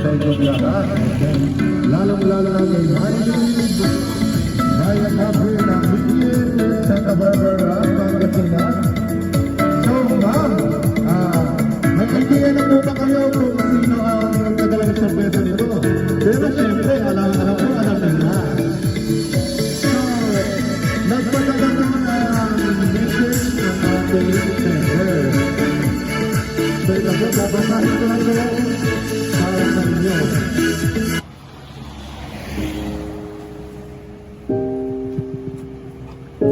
sa inyong lahat. Lalong-lalo na kay Manilin, Ryan Happer ng Bigyan, Santa Barbara, Pangasinan. So, ma'am, may idea na po ba kayo kung sino ang nagkadalang sorpresa nito? Pero siyempre, alam na. So, nagpadala ko na message ng ating sender. So, ito po, babasahin ko lang ito para sa inyo.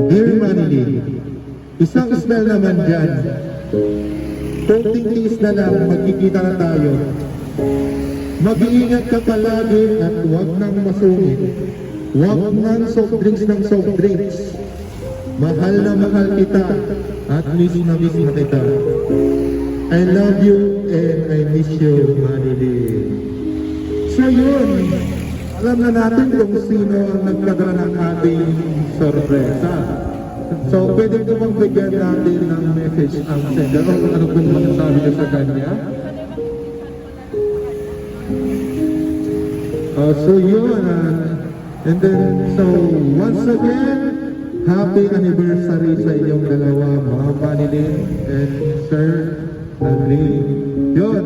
Dear Manilin, isang smell naman dyan. Konting tiis na lang, magkikita na tayo. Mag-iingat ka palagi at huwag nang masungit. Huwag nang soft drinks ng soft drinks. Mahal na mahal kita at miss na kita. I love you and I miss you, Manilin. So yun, alam na natin kung sino ang nagpadala ng ating sorpresa. So pwede ko bang bigyan natin ng message ang sender o kung ano kung masasabi ko sa kanya? So yun, and then so once again, happy anniversary sa inyong dalawa, Ma'am Manilin and Sir Nadine. Yun,